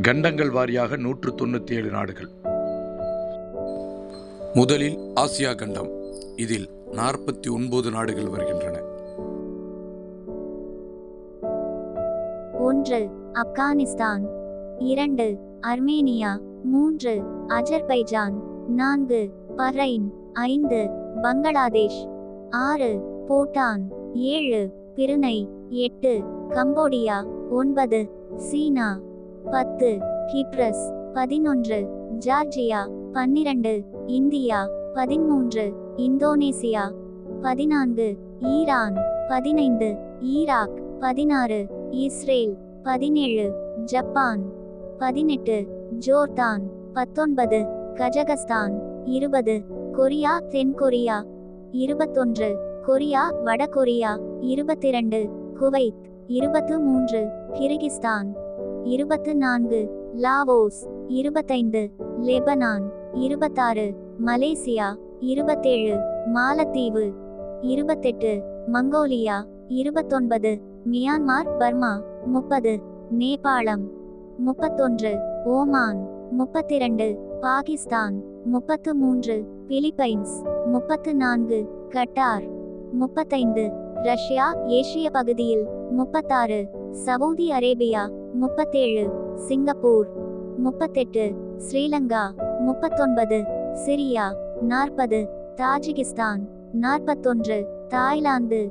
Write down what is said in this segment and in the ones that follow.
கண்டங்கள் வாரியாக 197 நாடுகள். முதலில் ஆசியா கண்டம். இதில் 49 நாடுகள் வருகின்றன. 1 Afghanistan, 2 Armenia, 3 Azerbaijan, 4 Bahrain, 5 Bangladesh, 6 Bhutan, 7 பிருனை, 8 Cambodia, 9 சீனா, 10 கிப்ரஸ், 11 Georgia, 12 India, 13 Indonesia, 14 Iran, 15 Iraq, 16 Israel, 17 Japan, 18 Jordan, 19 Kazakhstan, 20 Korea தென்கொரியா, 21 கொரியா வடகொரியா, 22 Kuwait, 23 Kyrgyzstan, 24 Laos, 25 Lebanon, 26 Malaysia, 27 மாலத்தீவு, 28 மங்கோலியா, 29 மியான்மர் பர்மா, 30 நேபாளம், 31 Oman, 32 Pakistan, 33 Philippines, 34 Qatar, 35 Russia ஏசிய பகுதியில், 36 Saudi Arabia, 37 Singapore, 38 Sri Lanka, 39 Syria, 40 Tajikistan, 41 Thailand,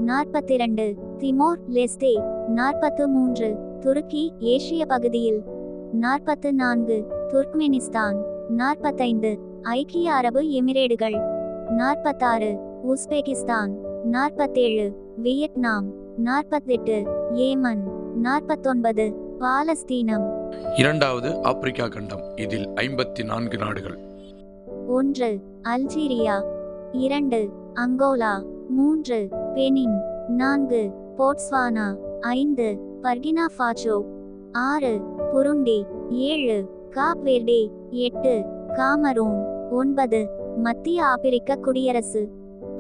42 Timor Leste, 43 துருக்கி ஏசிய பகுதியில், 44 Turkmenistan, 45 ஐக்கிய அரபு எமிரேடுகள், 46 உஸ்பெகிஸ்தான், 47 வியட்நாம், 48 ஏமன், 49 பாலஸ்தீனம். இரண்டாவது ஆப்பிரிக்கா கண்டம். இதில் 54 நாடுகள். 1 Algeria, 2 Angola, 3 Benin, 4 Botswana, 5 Burkina Faso, 6 Burundi, 7 காப் வெர்டே, 8 காமரூன், 9 மத்திய ஆப்பிரிக்க குடியரசு,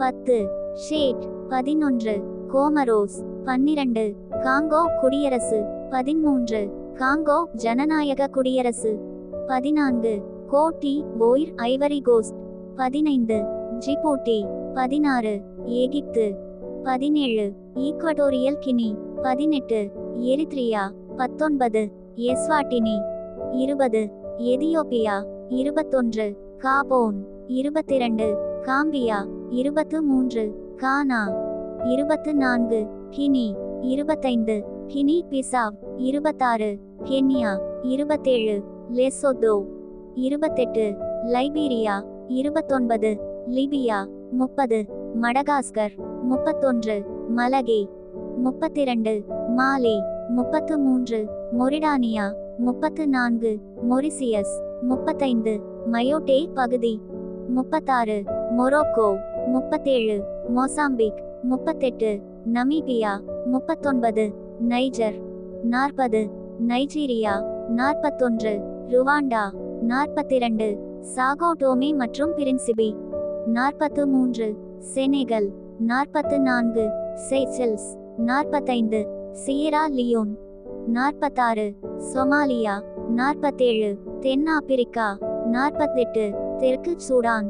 10 ஷேட், 11 கோமரோஸ், 12 காங்கோ குடியரசு, 13 காங்கோ ஜனநாயக குடியரசு, 14 Cote d'Ivoire Ivory Coast, 15 Djibouti, 16 Egypt, 17 Equatorial Guinea, 18 Eritrea, 19 Eswatini, 20 Ethiopia, 21 Gabon, 22 Gambia, 23 Ghana, 24 Guinea, 25 Guinea Bissau, 26 Kenya, 27 Lesotho, 28 Liberia, 29 Libya, 30 Madagascar, 31 மலகே, 32 Mali, 33 Mauritania, 34 Mauritius, 35 Mayotte பகுதி, 36 Morocco, 37 Mozambique, 38 Namibia, 39 Niger, 40 Nigeria, 41 Rwanda, 42 Sao Tome மற்றும் Principe, 43 Senegal, 44 Seychelles, 45 Sierra Leone, 46 Somalia, 47 தென் Africa, 48 தெற்கு Sudan,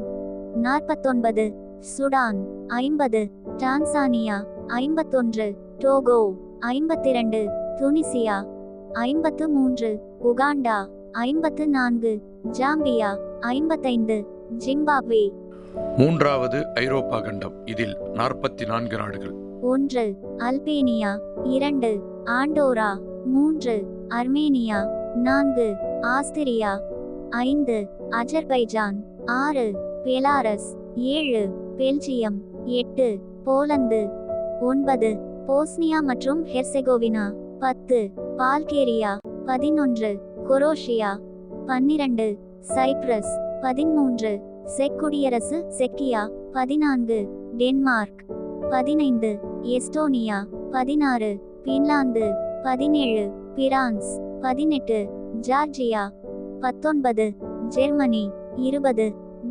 49 Sudan, 50 Tanzania, 51 Togo, 52 Tunisia, 53 Uganda, 54 Zambia, 55 Zimbabwe. மூன்றாவது Europe கண்டம். இதில் 44 நாடுகள். 1 Albania, 2 Andorra, 3 Armenia, 4 Austria, 5 Azerbaijan, 6 Belarus, 7 Belgium, 8 Poland, 9 Bosnia மற்றும் Herzegovina, 10 Bulgaria, 11 கொரோஷியா, 12 Cyprus, 13 செக் குடியரசு செக்கியா, 14 Denmark, 15 Estonia, 16 Finland, 17 France, 18 Georgia, 19 Germany, 20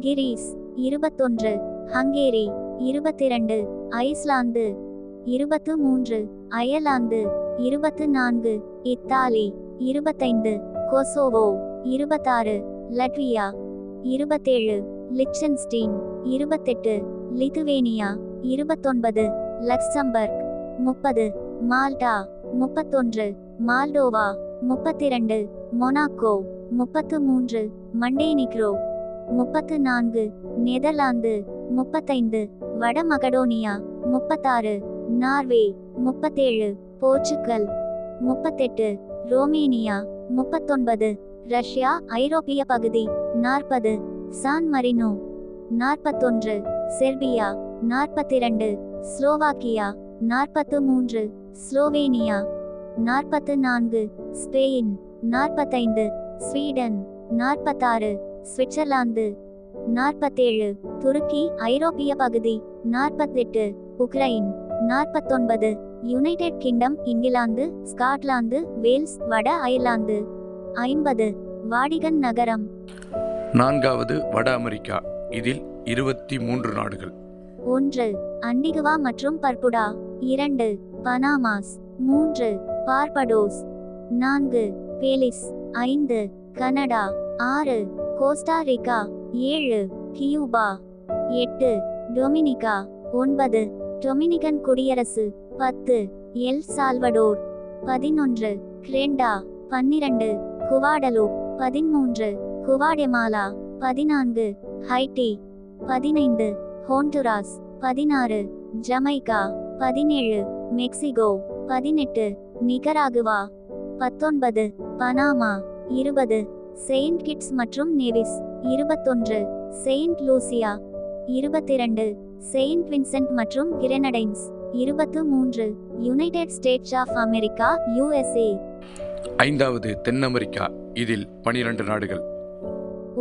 Greece, 21 Hungary, 22 Iceland, 23 Ireland, 24 Italy, 25 Kosovo 26 Latvia 27 Liechtenstein 28 Lithuania 29 Luxembourg 30 Malta 31 Moldova 32 Monaco 33 Montenegro 34 Netherlands 35 வட Macedonia 36 Norway 37 Portugal 38 Romania 39 Russia ஐரோப்பிய பகுதி 40 San Marino 41 Serbia 42 Slovakia 43 Slovenia 44 Spain 45 Sweden 46 Switzerland 47 Turkey ஐரோப்பிய பகுதி 48 Ukraine 49 United Kingdom England Scotland Wales வட Ireland 50 Vatican நகரம். 4வது வட America. இதில் 23 நாடுகள். 1 அண்டிகுவா மற்றும் Barbuda 2 Bahamas 3 Barbados 4 Belize 5 Canada 6 Costa Rica 7 Cuba 8 Dominica 9 Dominican குடியரசு 10 El Salvador 11 Grenada 12 Guadeloupe 13 Guatemala 14 Haiti 15 Honduras 16 Jamaica 17 Mexico 18 Nicaragua 19 Panama 20 Saint Kitts மற்றும் Nevis 21 Saint Lucia 22 Saint Vincent மற்றும் Grenadines 23 United States of America USA. 5வது தென் America. இதில் 12 நாடுகள்.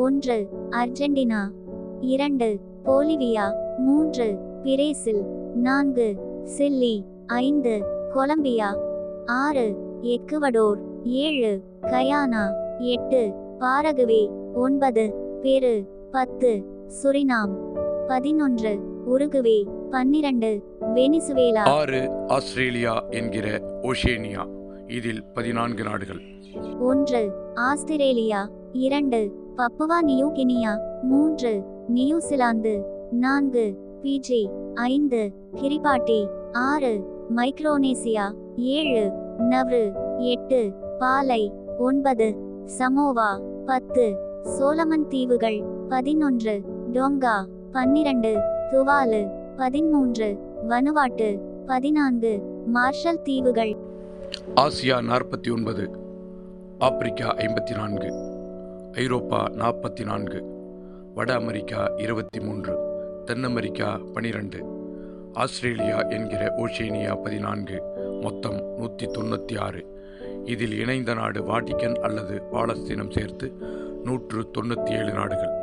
1 Argentina 2 Bolivia 3 Brazil 4 Chile 5 Colombia 6 Ecuador 7 Guyana 8 Paraguay 9 Peru 10 Suriname 11 Uruguay 12 Venezuela 6 Australia என்கிற ஓஷேனியா. இதில் 14 நாடுகள். 1 Australia 2 Papua New Guinea 3 New Zealand 4 Fiji 5 Kiribati 6 Micronesia 7 Nauru 8 Palau 9 Samoa 10 Solomon தீவுகள் 11 Tonga 12 Tuvalu 13 Vanuatu 14 Marshall தீவுகள். Asia 49, Africa 54, Europe 44, வட America 23, தென் America 12, Australia என்கிற ஓஷேனியா 14, மொத்தம் 196. இதில் இணைந்த நாடு வாட்டிக்கன் அல்லது பாலஸ்தீனம் சேர்த்து 197 நாடுகள்.